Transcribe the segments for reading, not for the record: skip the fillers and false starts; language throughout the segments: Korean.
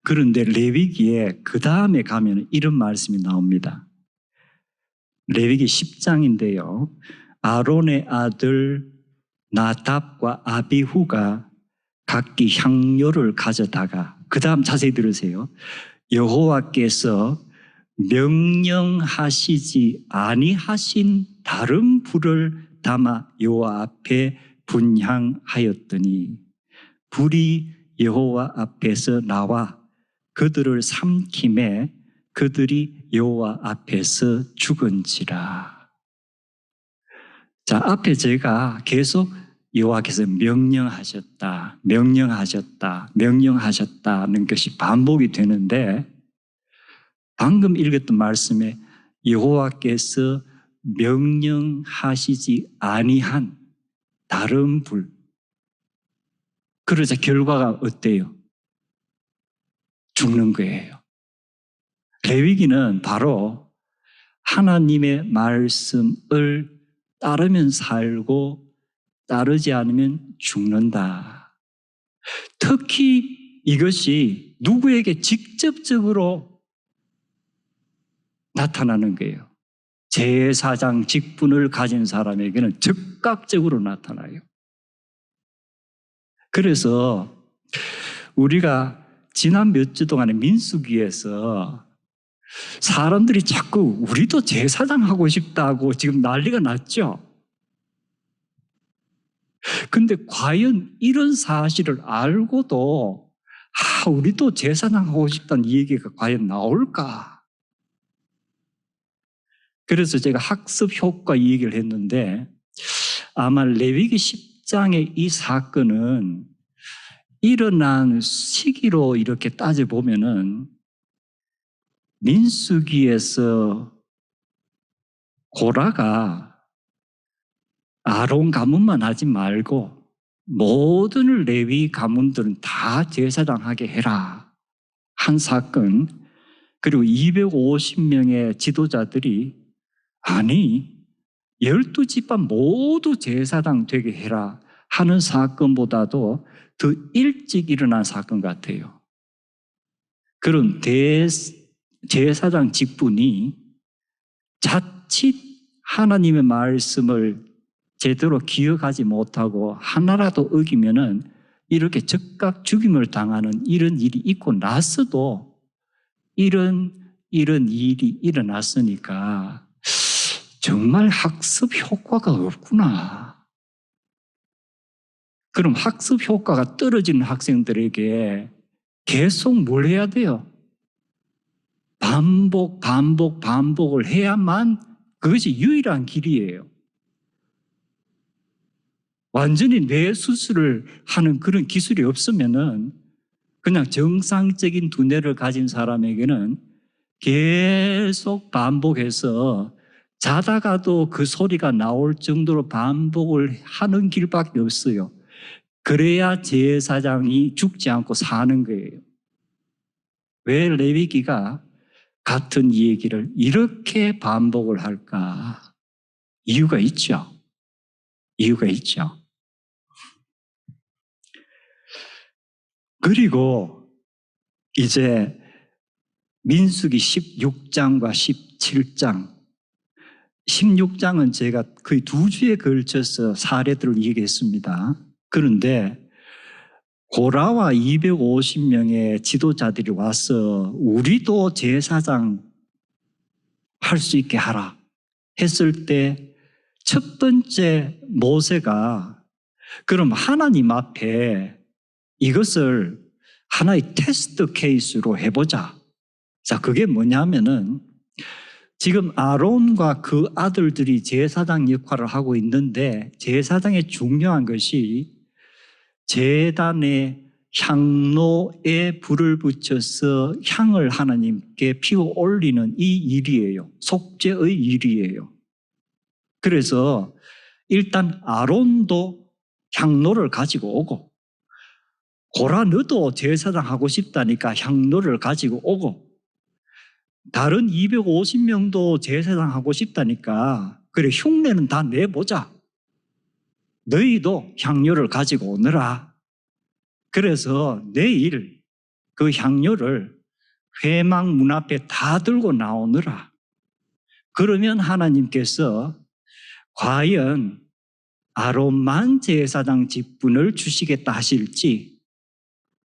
그런데 레위기에 그 다음에 가면 이런 말씀이 나옵니다. 레위기 10장인데요. 아론의 아들 나답과 아비후가 각기 향료를 가져다가, 그 다음 자세히 들으세요. 여호와께서 명령하시지 아니하신 다른 불을 담아 여호와 앞에 분향하였더니 불이 여호와 앞에서 나와 그들을 삼킴에 그들이 여호와 앞에서 죽은지라. 자, 앞에 제가 계속 여호와께서 명령하셨다, 명령하셨다, 명령하셨다는 것이 반복이 되는데, 방금 읽었던 말씀에 여호와께서 명령하시지 아니한 다른 불. 그러자 결과가 어때요? 죽는 거예요. 레위기는 바로 하나님의 말씀을 따르면 살고 따르지 않으면 죽는다. 특히 이것이 누구에게 직접적으로 나타나는 거예요. 제사장 직분을 가진 사람에게는 즉각적으로 나타나요. 그래서 우리가 지난 몇 주 동안에 민수기에서 사람들이 자꾸 우리도 제사장 하고 싶다고 지금 난리가 났죠. 근데 과연 이런 사실을 알고도 우리도 제사장 하고 싶다는 얘기가 과연 나올까? 그래서 제가 학습 효과 얘기를 했는데, 아마 레위기 10장의 이 사건은 일어난 시기로 이렇게 따져보면은 민수기에서 고라가 아론 가문만 하지 말고 모든 레위 가문들은 다 제사장 하게 해라 한 사건, 그리고 250명의 지도자들이 아니 12집안 모두 제사장 되게 해라 하는 사건보다도 더 일찍 일어난 사건 같아요. 그런 제사장 직분이 자칫 하나님의 말씀을 제대로 기억하지 못하고 하나라도 어기면은 이렇게 즉각 죽임을 당하는 이런 일이 있고 나서도 이런 일이 일어났으니까 정말 학습 효과가 없구나. 그럼 학습 효과가 떨어지는 학생들에게 계속 뭘 해야 돼요? 반복을 해야만 그것이 유일한 길이에요. 완전히 뇌 수술을 하는 그런 기술이 없으면은 그냥 정상적인 두뇌를 가진 사람에게는 계속 반복해서 자다가도 그 소리가 나올 정도로 반복을 하는 길밖에 없어요. 그래야 제사장이 죽지 않고 사는 거예요. 왜 레위기가 같은 얘기를 이렇게 반복을 할까? 이유가 있죠. 이유가 있죠. 그리고 이제 민수기 16장과 17장, 16장은 제가 거의 2주에 걸쳐서 사례들을 얘기했습니다. 그런데 고라와 250명의 지도자들이 와서 우리도 제사장 할 수 있게 하라 했을 때 첫 번째 모세가 그럼 하나님 앞에 이것을 하나의 테스트 케이스로 해보자. 자, 그게 뭐냐면은 지금 아론과 그 아들들이 제사장 역할을 하고 있는데 제사장의 중요한 것이 제단에 향로에 불을 붙여서 향을 하나님께 피워 올리는 이 일이에요. 속죄의 일이에요. 그래서 일단 아론도 향로를 가지고 오고 고라 너도 제사장 하고 싶다니까 향로를 가지고 오고 다른 250명도 제사장 하고 싶다니까 그래 흉내는 다 내보자. 너희도 향료를 가지고 오너라. 그래서 내일 그 향료를 회막 문 앞에 다 들고 나오느라. 그러면 하나님께서 과연 아론만 제사장 직분을 주시겠다 하실지,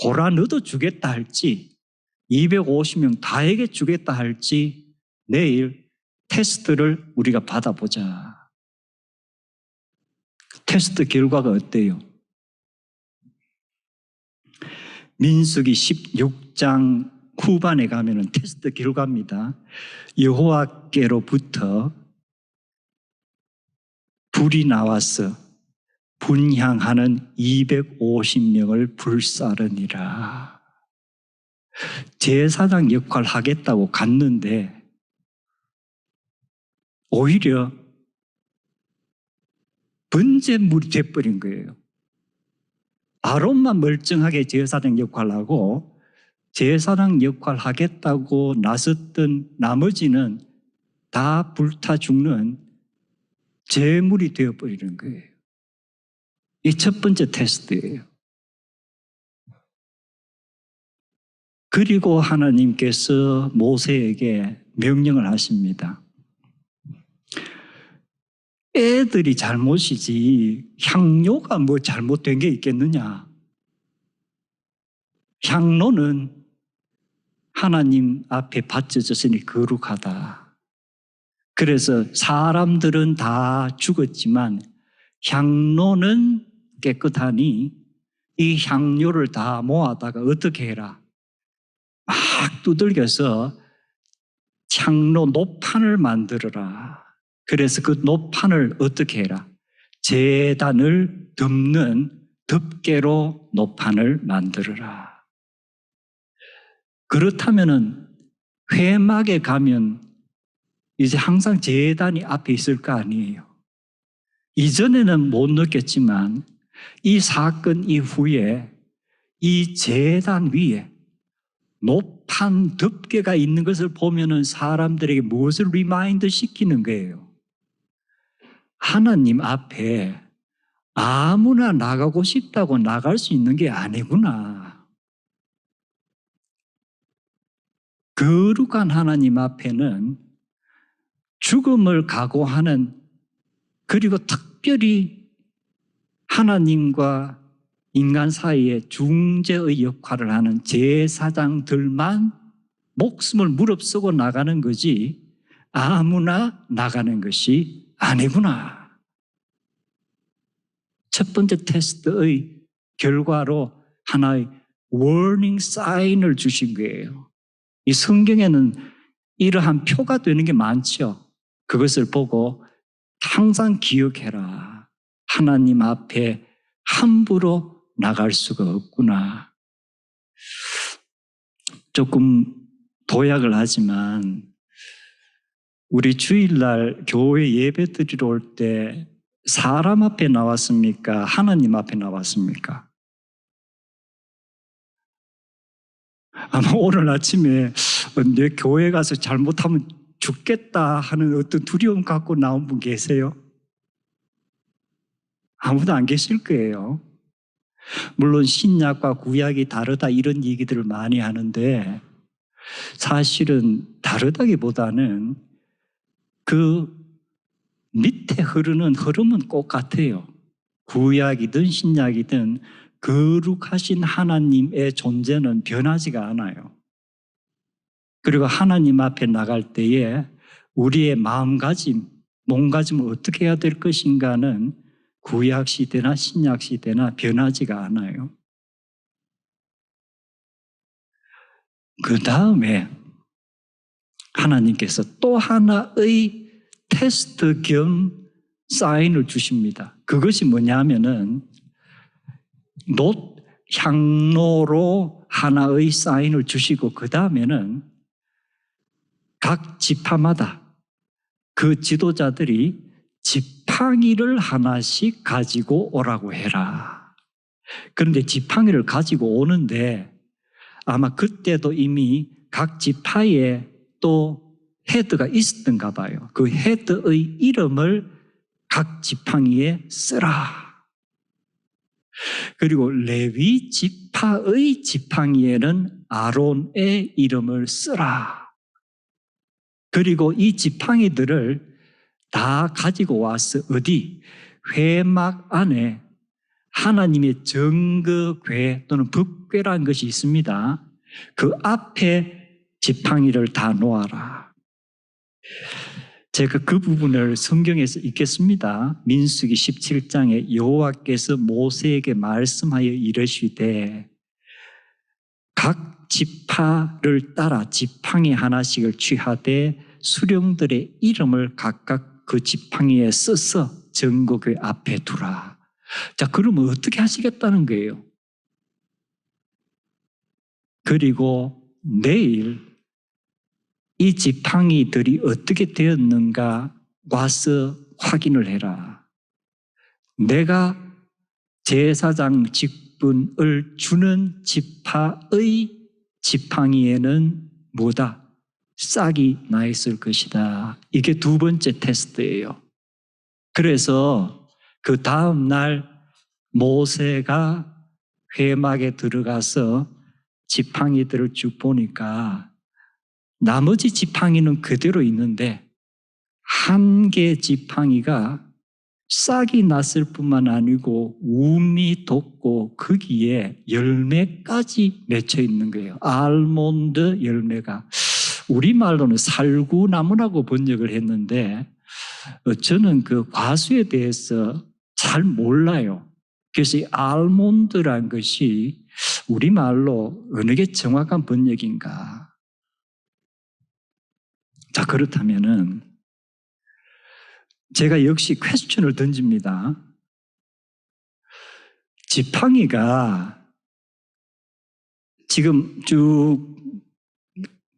고라 너도 주겠다 할지, 250명 다에게 주겠다 할지 내일 테스트를 우리가 받아보자. 테스트 결과가 어때요? 민수기 16장 후반에 가면은 테스트 결과입니다. 여호와께로부터 불이 나와서 분향하는 250명을 불사르니라. 제사장 역할 하겠다고 갔는데 오히려 번제물이 돼버린 거예요. 아론만 멀쩡하게 제사장 역할하고 제사장 역할 하겠다고 나섰던 나머지는 다 불타 죽는 제물이 되어버리는 거예요. 이 첫 번째 테스트예요. 그리고 하나님께서 모세에게 명령을 하십니다. 애들이 잘못이지 향료가 뭐 잘못된 게 있겠느냐. 향로는 하나님 앞에 바쳐졌으니 거룩하다. 그래서 사람들은 다 죽었지만 향로는 깨끗하니 이 향료를 다 모아다가 어떻게 해라. 막 두들겨서 향로 노판을 만들어라. 그래서 그 노판을 어떻게 해라. 제단을 덮는 덮개로 노판을 만들어라. 그렇다면은 회막에 가면 이제 항상 제단이 앞에 있을 거 아니에요. 이전에는 못 느꼈지만 이 사건 이후에 이 제단 위에 노판 덮개가 있는 것을 보면은 사람들에게 무엇을 리마인드 시키는 거예요? 하나님 앞에 아무나 나가고 싶다고 나갈 수 있는 게 아니구나. 거룩한 하나님 앞에는 죽음을 각오하는, 그리고 특별히 하나님과 인간 사이에 중재의 역할을 하는 제사장들만 목숨을 무릅쓰고 나가는 거지 아무나 나가는 것이 아니구나. 첫 번째 테스트의 결과로 하나의 워닝 사인을 주신 거예요. 이 성경에는 이러한 표가 되는 게 많죠. 그것을 보고 항상 기억해라. 하나님 앞에 함부로 나갈 수가 없구나. 조금 도약을 하지만 우리 주일날 교회 예배 드리러 올 때 사람 앞에 나왔습니까? 하나님 앞에 나왔습니까? 아마 오늘 아침에 내 교회 가서 잘못하면 죽겠다 하는 어떤 두려움 갖고 나온 분 계세요? 아무도 안 계실 거예요. 물론 신약과 구약이 다르다 이런 얘기들을 많이 하는데 사실은 다르다기보다는 그 밑에 흐르는 흐름은 똑같아요. 구약이든 신약이든 거룩하신 하나님의 존재는 변하지가 않아요. 그리고 하나님 앞에 나갈 때에 우리의 마음가짐, 몸가짐을 어떻게 해야 될 것인가는 구약 시대나 신약 시대나 변하지가 않아요. 그 다음에 하나님께서 또 하나의 테스트 겸 사인을 주십니다. 그것이 뭐냐면은 향로로 하나의 사인을 주시고 그 다음에는 각 지파마다 그 지도자들이 지팡이를 하나씩 가지고 오라고 해라. 그런데 지팡이를 가지고 오는데 아마 그때도 이미 각 지파에 또 헤드가 있었던가 봐요. 그 헤드의 이름을 각 지팡이에 쓰라. 그리고 레위 지파의 지팡이에는 아론의 이름을 쓰라. 그리고 이 지팡이들을 다 가지고 와서 어디? 회막 안에 하나님의 정거궤 또는 법궤라는 것이 있습니다. 그 앞에 지팡이를 다 놓아라. 제가 그 부분을 성경에서 읽겠습니다. 민수기 17장에 여호와께서 모세에게 말씀하여 이르시되 각 지파를 따라 지팡이 하나씩을 취하되 수령들의 이름을 각각 그 지팡이에 써서 정거궤 앞에 두라. 자, 그러면 어떻게 하시겠다는 거예요? 그리고 내일 이 지팡이들이 어떻게 되었는가 와서 확인을 해라. 내가 제사장 직분을 주는 지파의 지팡이에는 뭐다? 싹이 나 있을 것이다. 이게 두 번째 테스트예요. 그래서 그 다음 날 모세가 회막에 들어가서 지팡이들을 쭉 보니까 나머지 지팡이는 그대로 있는데 한 개 지팡이가 싹이 났을 뿐만 아니고 움이 돋고 거기에 열매까지 맺혀 있는 거예요. 알몬드 열매가. 우리말로는 살구나무라고 번역을 했는데 저는 그 과수에 대해서 잘 몰라요. 그래서 이 알몬드란 것이 우리말로 어느 게 정확한 번역인가? 자, 그렇다면은 제가 역시 퀘스천을 던집니다. 지팡이가 지금 쭉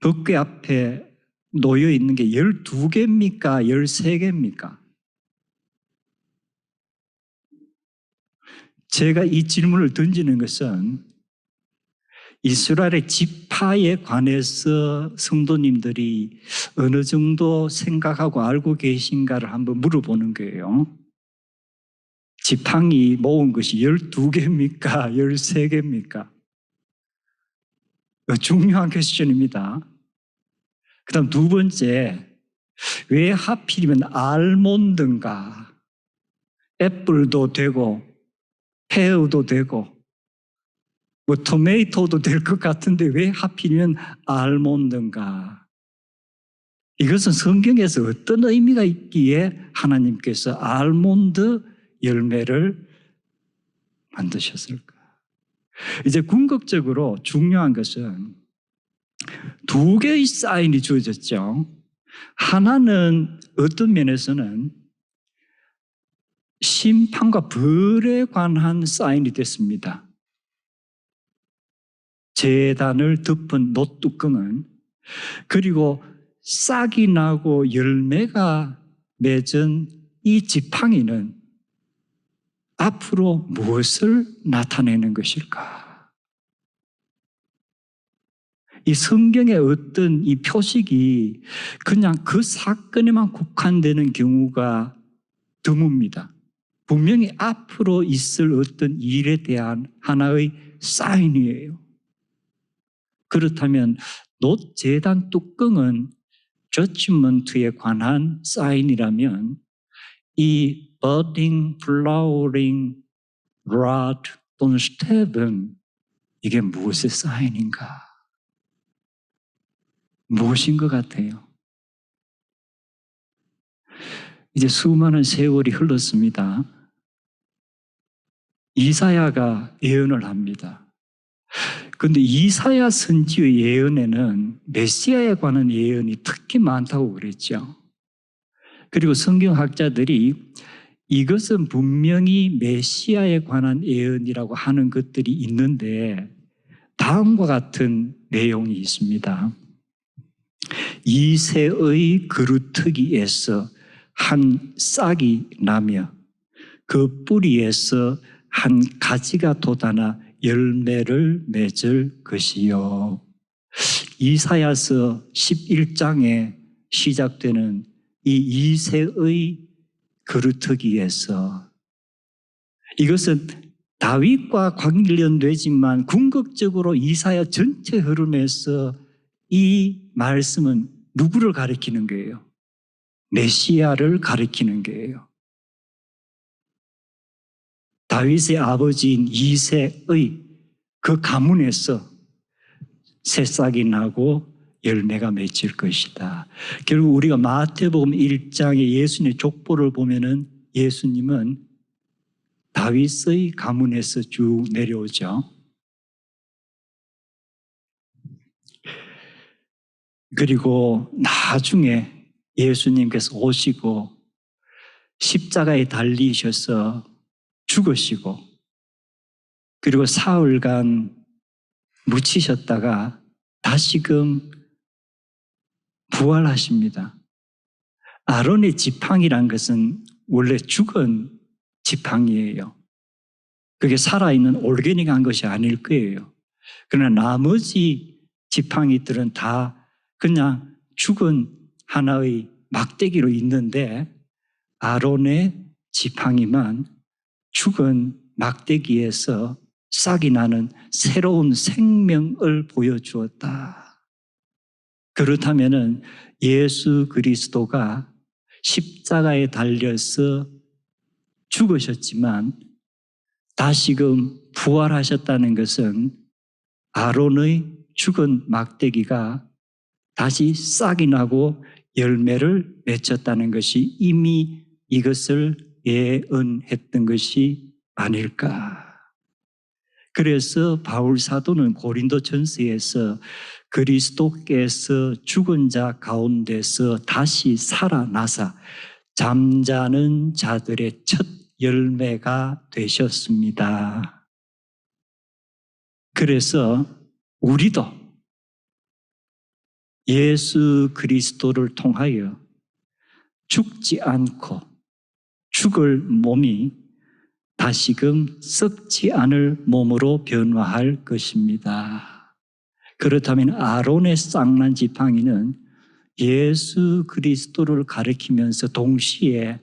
법궤 앞에 놓여 있는 게 12개입니까? 13개입니까? 제가 이 질문을 던지는 것은 이스라엘의 지파에 관해서 성도님들이 어느 정도 생각하고 알고 계신가를 한번 물어보는 거예요. 지팡이 모은 것이 12개입니까? 13개입니까? 중요한 퀘스천입니다. 그 다음 두 번째, 왜 하필이면 알몬드인가? 애플도 되고 페어도 되고 뭐 토마토도 될 것 같은데 왜 하필이면 알몬드인가? 이것은 성경에서 어떤 의미가 있기에 하나님께서 알몬드 열매를 만드셨을까? 이제 궁극적으로 중요한 것은 두 개의 사인이 주어졌죠. 하나는 어떤 면에서는 심판과 벌에 관한 사인이 됐습니다. 제단을 덮은 놋뚜껑은, 그리고 싹이 나고 열매가 맺은 이 지팡이는 앞으로 무엇을 나타내는 것일까? 이 성경의 어떤 이 표식이 그냥 그 사건에만 국한되는 경우가 드뭅니다. 분명히 앞으로 있을 어떤 일에 대한 하나의 사인이에요. 그렇다면 놋 제단 뚜껑은 저지먼트에 관한 사인이라면 이 budding, flowering rod 또는 스텝은 이게 무엇의 사인인가? 무엇인 것 같아요? 이제 수많은 세월이 흘렀습니다. 이사야가 예언을 합니다. 그런데 이사야 선지의 예언에는 메시아에 관한 예언이 특히 많다고 그랬죠. 그리고 성경학자들이 이것은 분명히 메시아에 관한 예언이라고 하는 것들이 있는데 다음과 같은 내용이 있습니다. 이새의 그루터기에서 한 싹이 나며 그 뿌리에서 한 가지가 돋아나 열매를 맺을 것이요. 이사야서 11장에 시작되는 이 이새의 그루터기에서, 이것은 다윗과 관련되지만 궁극적으로 이사야 전체 흐름에서 이 말씀은 누구를 가리키는 거예요? 메시아를 가리키는 거예요. 다윗의 아버지인 이새의 그 가문에서 새싹이 나고 열매가 맺힐 것이다. 결국 우리가 마태복음 1장의 예수님의 족보를 보면은 예수님은 다윗의 가문에서 쭉 내려오죠. 그리고 나중에 예수님께서 오시고 십자가에 달리셔서 죽으시고 그리고 사흘간 묻히셨다가 다시금 부활하십니다. 아론의 지팡이란 것은 원래 죽은 지팡이예요. 그게 살아있는 올게닉한 것이 아닐 거예요. 그러나 나머지 지팡이들은 다 그냥 죽은 하나의 막대기로 있는데 아론의 지팡이만 죽은 막대기에서 싹이 나는 새로운 생명을 보여주었다. 그렇다면 예수 그리스도가 십자가에 달려서 죽으셨지만 다시금 부활하셨다는 것은 아론의 죽은 막대기가 다시 싹이 나고 열매를 맺혔다는 것이 이미 이것을 예언했던 것이 아닐까. 그래서 바울 사도는 고린도 전서에서 그리스도께서 죽은 자 가운데서 다시 살아나사 잠자는 자들의 첫 열매가 되셨습니다. 그래서 우리도 예수 그리스도를 통하여 죽지 않고 죽을 몸이 다시금 썩지 않을 몸으로 변화할 것입니다. 그렇다면 아론의 쌍난 지팡이는 예수 그리스도를 가리키면서 동시에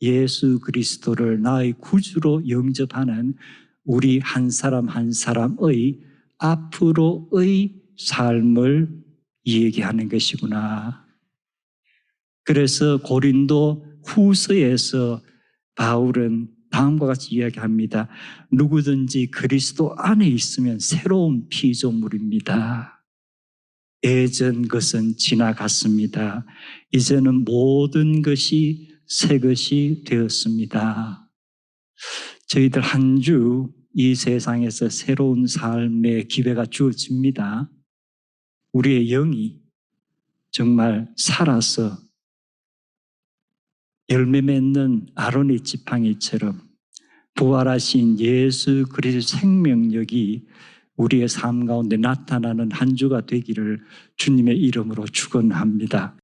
예수 그리스도를 나의 구주로 영접하는 우리 한 사람 한 사람의 앞으로의 삶을 얘기하는 것이구나. 그래서 고린도 후서에서 바울은 다음과 같이 이야기합니다. 누구든지 그리스도 안에 있으면 새로운 피조물입니다. 예전 것은 지나갔습니다. 이제는 모든 것이 새 것이 되었습니다. 저희들 한 주 이 세상에서 새로운 삶의 기회가 주어집니다. 우리의 영이 정말 살아서 열매 맺는 아론의 지팡이처럼 부활하신 예수 그리스도의 생명력이 우리의 삶 가운데 나타나는 한 주가 되기를 주님의 이름으로 축원합니다.